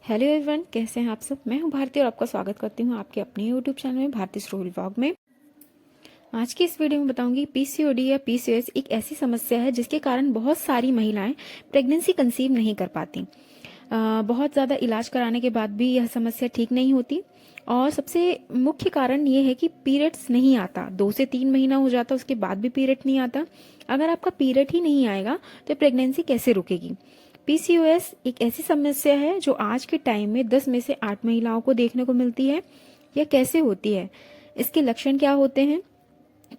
Hello everyone, कैसे हैं आप सब। मैं हूं भारती और आपका स्वागत करती हूं आपके अपने यूट्यूब चैनल में भारती स्टोरी व्लॉग में। आज की इस वीडियो में बताऊंगी पीसीओडी या पीसीओएस एक ऐसी समस्या है जिसके कारण बहुत सारी महिलाएं प्रेगनेंसी कंसीव नहीं कर पाती। बहुत ज़्यादा इलाज कराने के बाद भी यह समस्या ठीक नहीं होती और सबसे मुख्य कारण ये है कि पीरियड्स नहीं आता। 2 से 3 महीना हो जाता उसके बाद भी पीरियड नहीं आता। अगर आपका पीरियड ही नहीं आएगा तो प्रेगनेंसी कैसे रुकेगी। पीसीओएस एक ऐसी समस्या है जो आज के टाइम में 10 में से 8 महिलाओं को देखने को मिलती है। यह कैसे होती है, इसके लक्षण क्या होते हैं,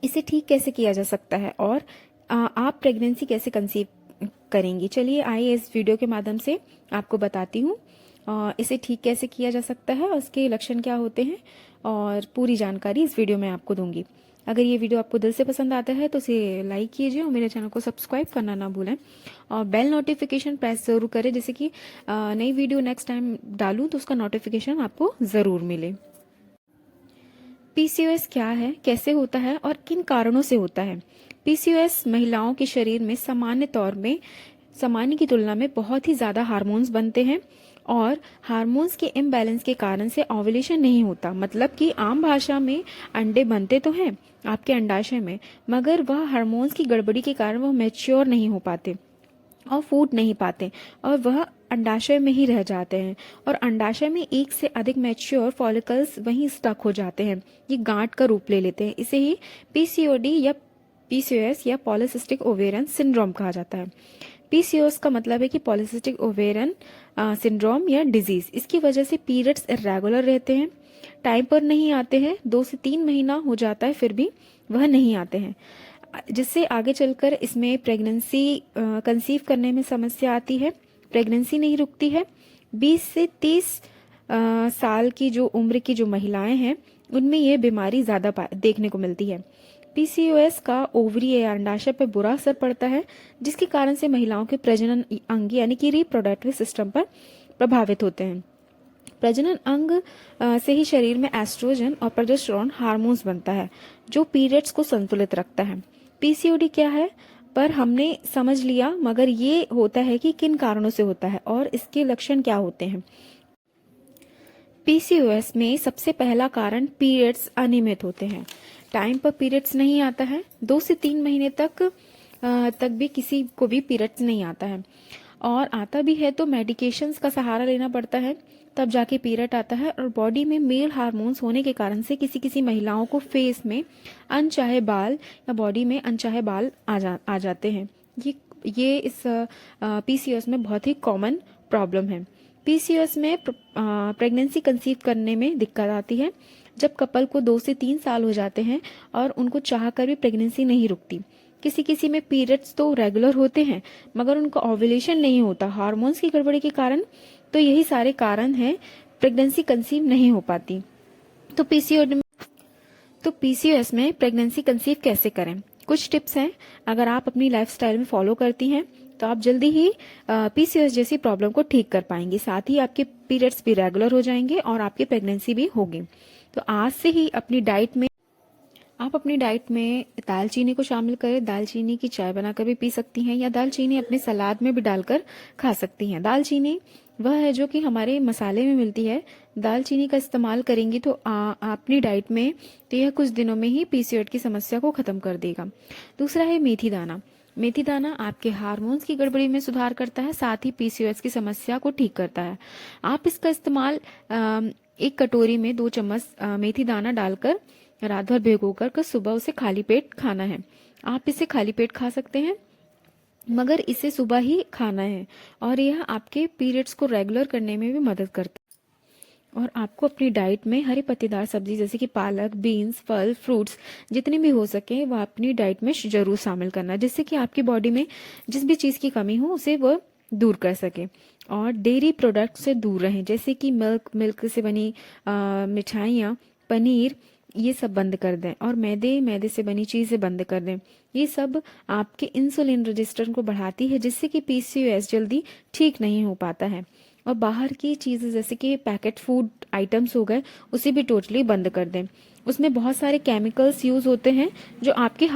इसे ठीक कैसे किया जा सकता है और आप प्रेगनेंसी कैसे कंसीव करेंगी। चलिए आइए इस वीडियो के माध्यम से आपको बताती हूँ इसे ठीक कैसे किया जा सकता है और उसके लक्षण क्या होते हैं और पूरी जानकारी इस वीडियो में आपको दूंगी। अगर ये वीडियो आपको दिल से पसंद आता है तो इसे लाइक कीजिए और मेरे चैनल को सब्सक्राइब करना ना भूलें और बेल नोटिफिकेशन प्रेस जरूर करें, जैसे कि नई वीडियो नेक्स्ट टाइम डालूं तो उसका नोटिफिकेशन आपको ज़रूर मिले। पीसीओएस क्या है, कैसे होता है और किन कारणों से होता है। पीसीओएस महिलाओं के शरीर में सामान्य तौर में सामान्य की तुलना में बहुत ही ज़्यादा हार्मोन्स बनते हैं और हार्मोन्स के इम्बैलेंस के कारण से ओव्यूलेशन नहीं होता। मतलब कि आम भाषा में अंडे बनते तो हैं आपके अंडाशय में, मगर वह हार्मोन्स की गड़बड़ी के कारण वह मैच्योर नहीं हो पाते और फूट नहीं पाते और वह अंडाशय में ही रह जाते हैं और अंडाशय में एक से अधिक मैच्योर फॉलिकल्स वहीं स्टक हो जाते हैं। ये गांठ का रूप ले लेते हैं। इसे ही पीसीओडी या पीसीओएस या पॉलीसिस्टिक ओवेरियन सिंड्रोम कहा जाता है। पीसीओएस का मतलब है कि पॉलीसिस्टिक ओवेरियन सिंड्रोम या डिजीज। इसकी वजह से पीरियड्स इरेगुलर रहते हैं, टाइम पर नहीं आते हैं, 2 से 3 महीना हो जाता है फिर भी वह नहीं आते हैं, जिससे आगे चलकर इसमें प्रेगनेंसी कंसीव करने में समस्या आती है। प्रेगनेंसी नहीं रुकती है। 20 से 30 साल की जो उम्र की जो महिलाएं हैं उनमें ये बीमारी ज़्यादा देखने को मिलती है। पीसीओएस का ओवरी या अंडाशय पर बुरा असर पड़ता है, जिसके कारण से महिलाओं के प्रजनन अंग यानी कि रिप्रोडक्टिव सिस्टम पर प्रभावित होते हैं। प्रजनन अंग से ही शरीर में एस्ट्रोजन और प्रोजेस्टेरोन हार्मोन्स बनता है जो पीरियड्स को संतुलित रखता है। पीसीओडी क्या है पर हमने समझ लिया, मगर ये होता है कि किन कारणों से होता है और इसके लक्षण क्या होते हैं। पीसीओएस में सबसे पहला कारण पीरियड्स अनियमित होते हैं। टाइम पर पीरियड्स नहीं आता है। 2 से 3 महीने तक भी किसी को भी पीरियड्स नहीं आता है और आता भी है तो मेडिकेशंस का सहारा लेना पड़ता है, तब जाके पीरियड आता है। और बॉडी में मेल हार्मोन्स होने के कारण से किसी किसी महिलाओं को फेस में अनचाहे बाल या बॉडी में अनचाहे बाल आ जाते हैं। ये इस पीसीओएस में बहुत ही कॉमन प्रॉब्लम है। पीसीओएस में प्रेगनेंसी कंसीव करने में दिक्कत आती है जब कपल को 2 से 3 साल हो जाते हैं और उनको चाहकर भी प्रेगनेंसी नहीं रुकती। किसी किसी में पीरियड्स तो रेगुलर होते हैं मगर उनका ओव्यूलेशन नहीं होता हार्मोन्स की गड़बड़ी के कारण। तो यही सारे कारण हैं, प्रेगनेंसी कंसीव नहीं हो पाती। तो पीसीओएस में प्रेगनेंसी कंसीव कैसे करें, कुछ टिप्स हैं। अगर आप अपनी लाइफस्टाइल में फॉलो करती हैं तो आप जल्दी ही पीसीओएस जैसी प्रॉब्लम को ठीक कर पाएंगी। साथ ही आपके पीरियड्स भी रेगुलर हो जाएंगे और आपकी प्रेगनेंसी भी होगी। तो आज से ही अपनी डाइट में दालचीनी को शामिल करें। दालचीनी की चाय बनाकर भी पी सकती हैं या दालचीनी अपने सलाद में भी डालकर खा सकती हैं। दालचीनी वह है जो कि हमारे मसाले में मिलती है। दालचीनी का इस्तेमाल करेंगी तो अपनी डाइट में तो यह कुछ दिनों में ही पीसीओएस की समस्या को खत्म कर देगा। दूसरा है मेथी दाना। मेथी दाना आपके हार्मोन्स की गड़बड़ी में सुधार करता है, साथ ही पीसीओएस की समस्या को ठीक करता है। आप इसका इस्तेमाल 1 कटोरी में 2 चम्मच मेथी दाना डालकर रात भर भिगोकर सुबह उसे खाली पेट खाना है। आप इसे खाली पेट खा सकते हैं मगर इसे सुबह ही खाना है और यह आपके पीरियड्स को रेगुलर करने में भी मदद करता है। और आपको अपनी डाइट में हरी पत्तेदार सब्जी जैसे कि पालक, बीन्स, फल, फ्रूट्स जितने भी हो सके वह अपनी डाइट में जरूर शामिल करना, जिससे कि आपकी बॉडी में जिस भी चीज़ की कमी हो उसे वह दूर कर सके। और डेयरी प्रोडक्ट से दूर रहें, जैसे कि मिल्क से बनी मिठाइयाँ, पनीर, ये सब बंद कर दें और मैदे से बनी चीज़ें बंद कर दें। ये सब आपके इंसुलिन रजिस्टर को बढ़ाती है, जिससे कि पीसीओएस जल्दी ठीक नहीं हो पाता है। और बाहर की चीज़ें जैसे कि पैकेट फूड आइटम्स हो गए उसे भी टोटली बंद कर दें। उसमें बहुत सारे केमिकल्स यूज़ होते हैं जो आपके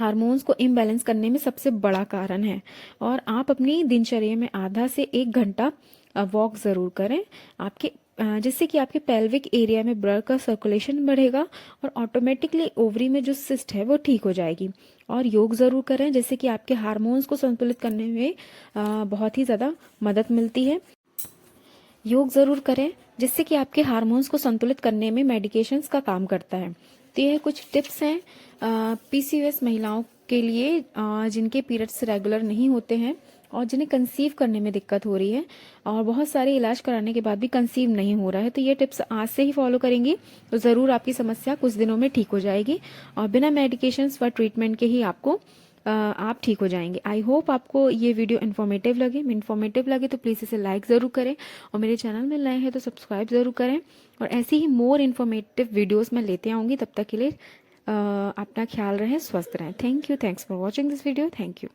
हार्मोन्स को इम्बैलेंस करने में सबसे बड़ा कारण है। और आप अपनी दिनचर्या में आधा से 1 घंटा वॉक ज़रूर करें, आपके जिससे कि आपके पेल्विक एरिया में ब्लड का सर्कुलेशन बढ़ेगा और ऑटोमेटिकली ओवरी में जो सिस्ट है वो ठीक हो जाएगी। और योग ज़रूर करें, जिससे कि आपके हार्मोन्स को संतुलित करने में बहुत ही ज़्यादा मदद मिलती है। योग ज़रूर करें, जिससे कि आपके हार्मोन्स को संतुलित करने में मेडिकेशंस का काम करता है। तो ये कुछ टिप्स हैं पीसीओएस महिलाओं के लिए जिनके पीरियड्स रेगुलर नहीं होते हैं और जिन्हें कंसीव करने में दिक्कत हो रही है और बहुत सारे इलाज कराने के बाद भी कंसीव नहीं हो रहा है। तो ये टिप्स आज से ही फॉलो करेंगी तो ज़रूर आपकी समस्या कुछ दिनों में ठीक हो जाएगी और बिना मेडिकेशंस व ट्रीटमेंट के ही आप ठीक हो जाएंगे। आई होप आपको ये वीडियो इन्फॉर्मेटिव लगे तो प्लीज़ इसे लाइक ज़रूर करें और मेरे चैनल में नए हैं तो सब्सक्राइब ज़रूर करें। और ऐसी ही मोर इन्फॉर्मेटिव वीडियोस मैं लेते आऊँगी। तब तक के लिए अपना ख्याल रखें, स्वस्थ रहें। Thanks for watching this video. Thank you.